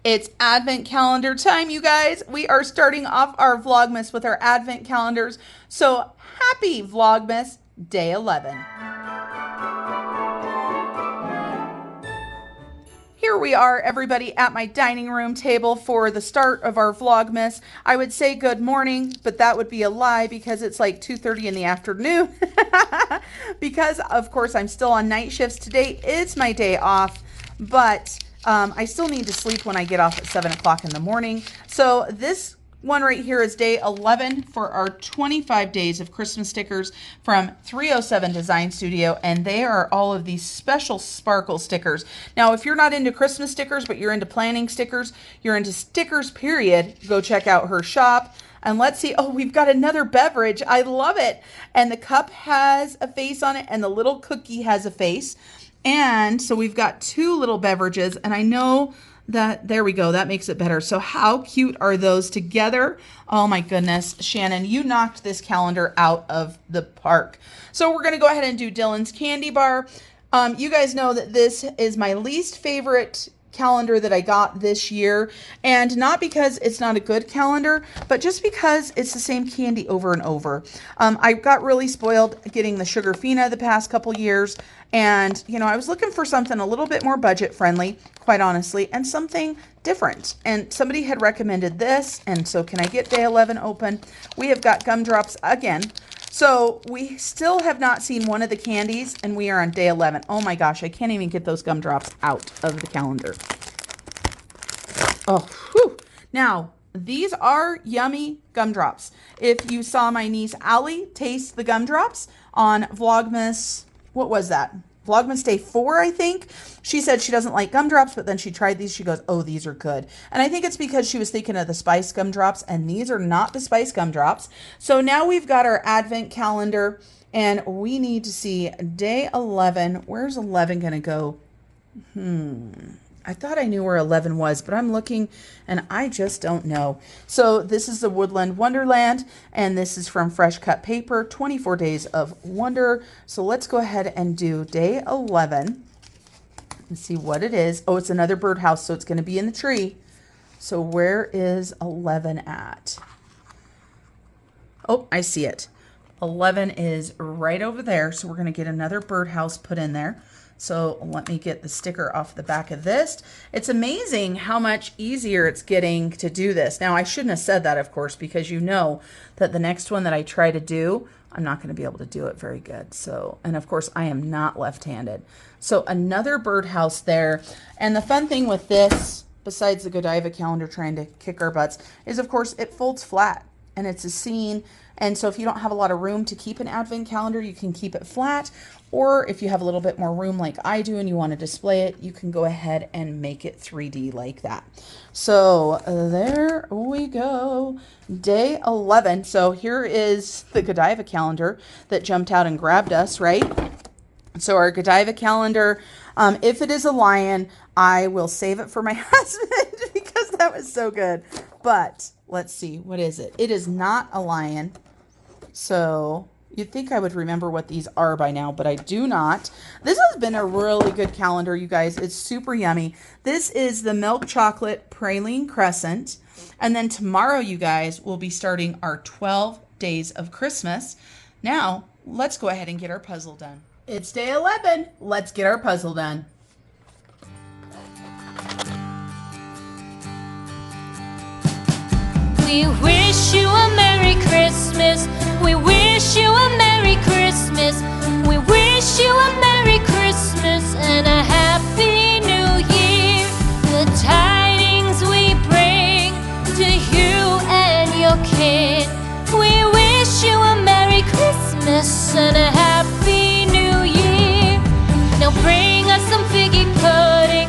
It's Advent calendar time, you guys. We are starting off our Vlogmas with our Advent calendars. So happy Vlogmas Day 11. Here we are, everybody, at my dining room table for the start of our Vlogmas. I would say good morning, but that would be a lie because it's like 2:30 in the afternoon. Because, of course, I'm still on night shifts. Today is my day off, but I still need to sleep when I get off at 7 o'clock in the morning. So this one right here is day 11 for our 25 days of Christmas stickers from 307 Design Studio, and they are all of these special sparkle stickers. Now, if you're not into Christmas stickers, but you're into planning stickers, you're into stickers, period, go check out her shop. And let's see, oh, we've got another beverage. I love it. And the cup has a face on it, and the little cookie has a face. And so we've got two little beverages, and I know that, there we go, that makes it better. So how cute are those together? Oh my goodness, Shannon, you knocked this calendar out of the park. So we're gonna go ahead and do Dylan's candy bar. You guys know that this is my least favorite calendar that I got this year, and not because it's not a good calendar, but just because it's the same candy over and over. I got really spoiled getting the Sugar Fina the past couple years, and you know, I was looking for something a little bit more budget friendly, quite honestly, and something different, and somebody had recommended this, and so can I get day 11 open? We have got gumdrops again. So we still have not seen one of the candies, and we are on day 11. Oh my gosh, I can't even get those gumdrops out of the calendar. Oh, whew. Now, these are yummy gumdrops. If you saw my niece Allie taste the gumdrops on Vlogmas, what was that? Vlogmas day 4, I think. She said she doesn't like gumdrops, but then she tried these. She goes, oh, these are good. And I think it's because she was thinking of the spice gumdrops, and these are not the spice gumdrops. So now we've got our Advent calendar, and we need to see day 11. Where's 11 going to go? I thought I knew where 11 was, but I'm looking and I just don't know. So this is the Woodland Wonderland, and this is from Fresh Cut Paper, 24 Days of Wonder. So let's go ahead and do day 11 and see what it is. Oh, it's another birdhouse, so it's going to be in the tree. So where is 11 at? Oh, I see it. 11 is right over there, so we're going to get another birdhouse put in there. So let me get the sticker off the back of this. It's amazing how much easier it's getting to do this. Now, I shouldn't have said that, of course, because you know that the next one that I try to do, I'm not going to be able to do it very good. So, and of course, I am not left-handed. So another birdhouse there. And the fun thing with this, besides the Godiva calendar trying to kick our butts, is, of course, it folds flat. And it's a scene. And so if you don't have a lot of room to keep an Advent calendar, you can keep it flat. Or if you have a little bit more room like I do and you want to display it, you can go ahead and make it 3D like that. So there we go. Day 11. So here is the Godiva calendar that jumped out and grabbed us, right? So our Godiva calendar, if it is a lion, I will save it for my husband because that was so good. But let's see, what is it? It is not a lion. So you'd think I would remember what these are by now, but I do not. This has been a really good calendar, you guys. It's super yummy. This is the Milk Chocolate Praline Crescent. And then tomorrow, you guys, we'll be starting our 12 days of Christmas. Now, let's go ahead and get our puzzle done. It's day 11. Let's get our puzzle done. We wish you a Merry Christmas. We wish you a Merry Christmas. We wish you a Merry Christmas and a Happy New Year. The tidings we bring to you and your kin. We wish you a Merry Christmas and a Happy New Year. Now bring us some figgy pudding.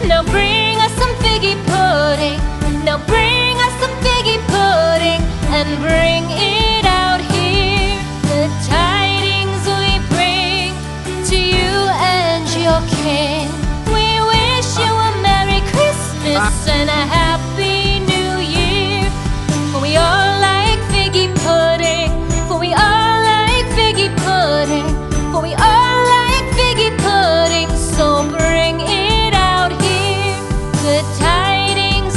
Now bring us some figgy pudding. Now bring us some figgy pudding and bring it out here. The tidings we bring to you and your kin. We wish you a Merry Christmas and a Happy New Year. For we all like figgy pudding. For we all like figgy pudding. For we all like figgy pudding. So bring it out here. The tidings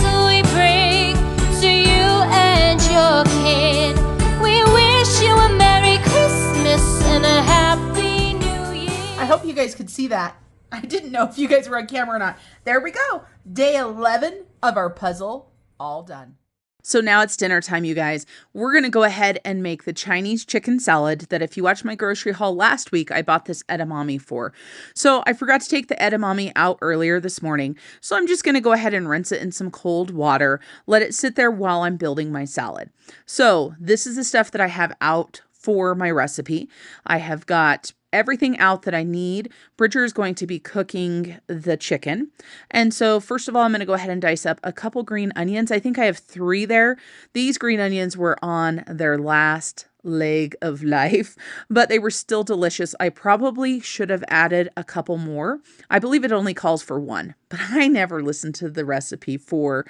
you guys could see that. I didn't know if you guys were on camera or not. There we go. Day 11 of our puzzle, all done. So now it's dinner time, you guys. We're going to go ahead and make the Chinese chicken salad that if you watched my grocery haul last week, I bought this edamame for. So I forgot to take the edamame out earlier this morning. So I'm just going to go ahead and rinse it in some cold water, let it sit there while I'm building my salad. So this is the stuff that I have out for my recipe. I have got everything out that I need. Bridger is going to be cooking the chicken. And so first of all, I'm going to go ahead and dice up a couple green onions. I think I have 3 there. These green onions were on their last leg of life, but they were still delicious. I probably should have added a couple more. I believe it only calls for 1, but I never listened to the recipe for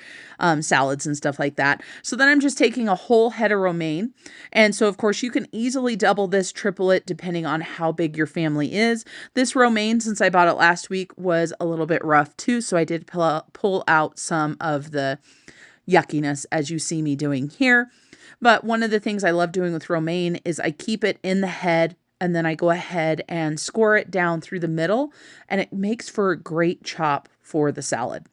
salads and stuff like that. So then I'm just taking a whole head of romaine. And so of course you can easily double this, triple it, depending on how big your family is. This romaine, since I bought it last week, was a little bit rough too. So I did pull out some of the yuckiness as you see me doing here. But one of the things I love doing with romaine is I keep it in the head and then I go ahead and score it down through the middle, and it makes for a great chop for the salad.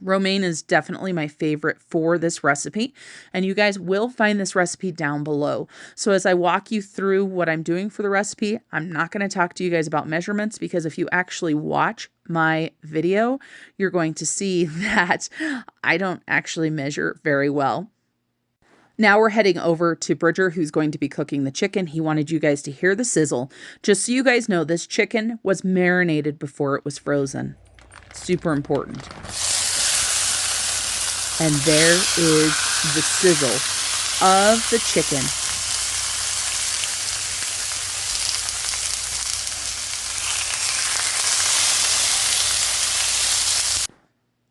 Romaine is definitely my favorite for this recipe, and you guys will find this recipe down below. So as I walk you through what I'm doing for the recipe, I'm not going to talk to you guys about measurements, because if you actually watch my video, you're going to see that I don't actually measure very well. Now we're heading over to Bridger, who's going to be cooking the chicken. He wanted you guys to hear the sizzle. Just so you guys know, this chicken was marinated before it was frozen. Super important. And there is the sizzle of the chicken.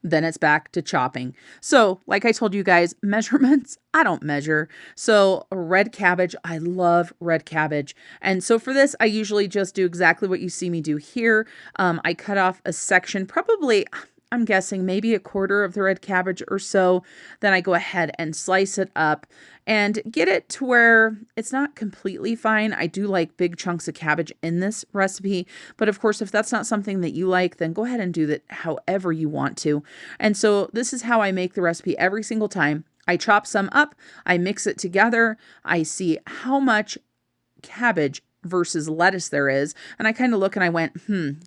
Then it's back to chopping. So like I told you guys, measurements, I don't measure. So red cabbage, I love red cabbage. And so for this, I usually just do exactly what you see me do here. I cut off a section, probably, I'm guessing maybe 1/4 of the red cabbage or so. Then I go ahead and slice it up and get it to where it's not completely fine. I do like big chunks of cabbage in this recipe, but of course, if that's not something that you like, then go ahead and do that however you want to. And so this is how I make the recipe every single time. I chop some up, I mix it together, I see how much cabbage versus lettuce there is. And I kind of look and I went,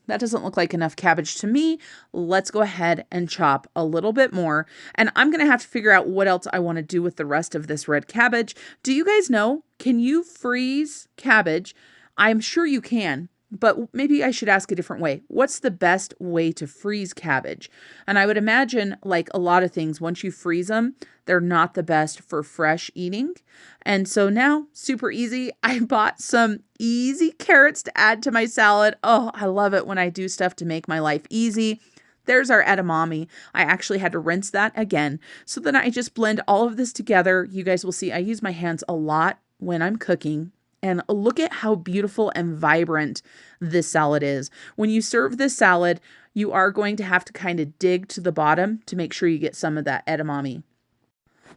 that doesn't look like enough cabbage to me. Let's go ahead and chop a little bit more. And I'm going to have to figure out what else I want to do with the rest of this red cabbage. Do you guys know, can you freeze cabbage? I'm sure you can, but maybe I should ask a different way. What's the best way to freeze cabbage? And I would imagine, like a lot of things, once you freeze them, they're not the best for fresh eating. And so now, super easy. I bought some easy carrots to add to my salad. Oh, I love it when I do stuff to make my life easy. There's our edamame. I actually had to rinse that again. So then I just blend all of this together. You guys will see I use my hands a lot when I'm cooking. And look at how beautiful and vibrant this salad is. When you serve this salad, you are going to have to kind of dig to the bottom to make sure you get some of that edamame.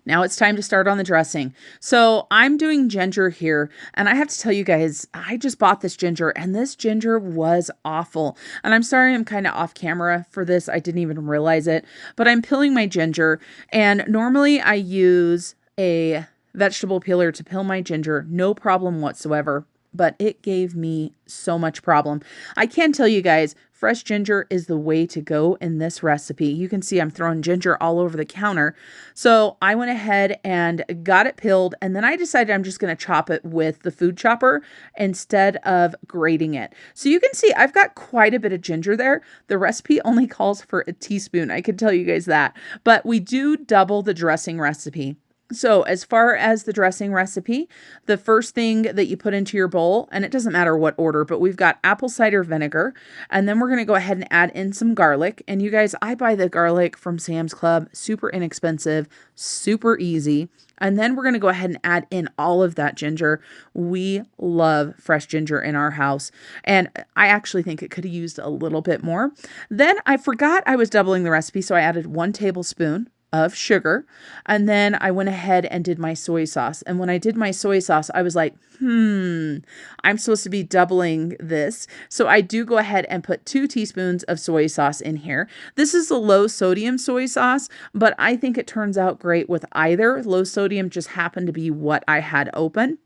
Now it's time to start on the dressing. So I'm doing ginger here, and I have to tell you guys, I just bought this ginger, and this ginger was awful. And I'm sorry I'm kind of off camera for this. I didn't even realize it, but I'm peeling my ginger, and normally I use a vegetable peeler to peel my ginger, no problem whatsoever, but it gave me so much problem. I can tell you guys, fresh ginger is the way to go in this recipe. You can see I'm throwing ginger all over the counter. So I went ahead and got it peeled, and then I decided I'm just going to chop it with the food chopper instead of grating it. So you can see I've got quite a bit of ginger there. The recipe only calls for a teaspoon. I can tell you guys that, but we do double the dressing recipe. So as far as the dressing recipe, the first thing that you put into your bowl, and it doesn't matter what order, but we've got apple cider vinegar, and then we're going to go ahead and add in some garlic. And you guys, I buy the garlic from Sam's Club, super inexpensive, super easy. And then we're going to go ahead and add in all of that ginger. We love fresh ginger in our house, and I actually think it could have used a little bit more. Then I forgot I was doubling the recipe, so I added 1 tablespoon of sugar. And then I went ahead and did my soy sauce. And when I did my soy sauce, I was like, I'm supposed to be doubling this. So I do go ahead and put 2 teaspoons of soy sauce in here. This is a low sodium soy sauce, but I think it turns out great with either. Low sodium just happened to be what I had open.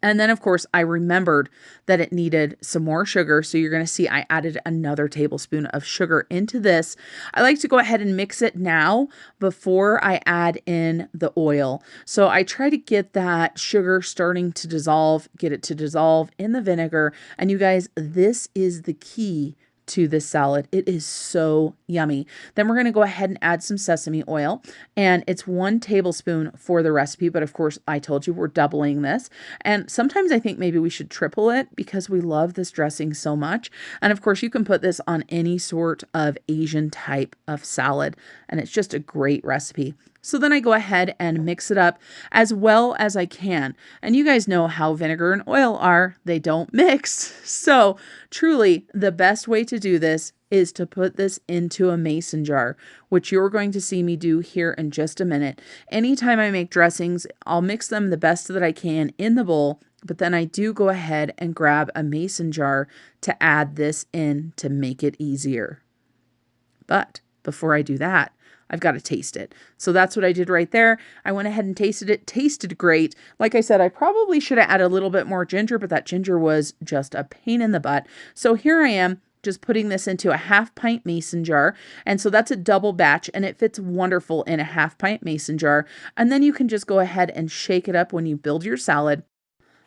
And then, of course, I remembered that it needed some more sugar. So you're going to see I added another tablespoon of sugar into this. I like to go ahead and mix it now before I add in the oil. So I try to get that sugar starting to dissolve, get it to dissolve in the vinegar. And you guys, this is the key to this salad. It is so yummy. Then we're going to go ahead and add some sesame oil, and it's 1 tablespoon for the recipe. But of course, I told you we're doubling this. And sometimes I think maybe we should triple it because we love this dressing so much. And of course, you can put this on any sort of Asian type of salad, and it's just a great recipe. So then I go ahead and mix it up as well as I can. And you guys know how vinegar and oil are. They don't mix. So truly, the best way to do this is to put this into a mason jar, which you're going to see me do here in just a minute. Anytime I make dressings, I'll mix them the best that I can in the bowl, but then I do go ahead and grab a mason jar to add this in to make it easier. But before I do that, I've got to taste it. So that's what I did right there. I went ahead and tasted it. Tasted great. Like I said, I probably should have added a little bit more ginger, but that ginger was just a pain in the butt. So here I am, just putting this into a 1/2 pint mason jar. And so that's a double batch, and it fits wonderful in a 1/2 pint mason jar. And then you can just go ahead and shake it up when you build your salad.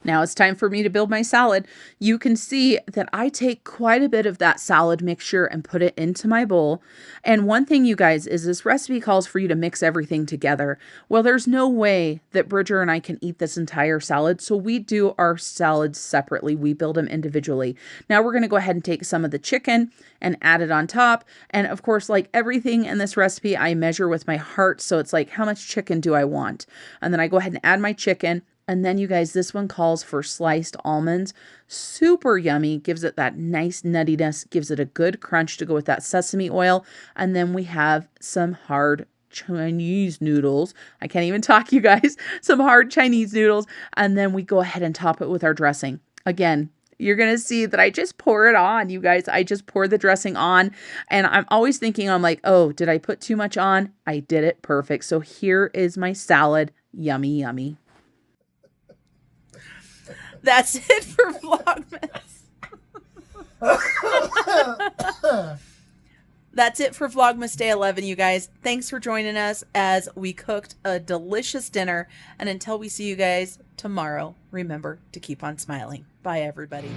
Now it's time for me to build my salad. You can see that I take quite a bit of that salad mixture and put it into my bowl. And one thing, you guys, is this recipe calls for you to mix everything together. Well, there's no way that Bridger and I can eat this entire salad, so we do our salads separately. We build them individually. Now we're going to go ahead and take some of the chicken and add it on top. And of course, like everything in this recipe, I measure with my heart. So it's like, how much chicken do I want? And then I go ahead and add my chicken. And then you guys, this one calls for sliced almonds. Super yummy, gives it that nice nuttiness, gives it a good crunch to go with that sesame oil. And then we have some hard Chinese noodles. I can't even talk, you guys. Some hard Chinese noodles. And then we go ahead and top it with our dressing. Again, you're going to see that I just pour it on, you guys. I just pour the dressing on. And I'm always thinking, I'm like, oh, did I put too much on? I did it perfect. So here is my salad. Yummy, yummy. That's it for Vlogmas. That's it for Vlogmas Day 11, you guys. Thanks for joining us as we cooked a delicious dinner. And until we see you guys tomorrow, remember to keep on smiling. Bye, everybody.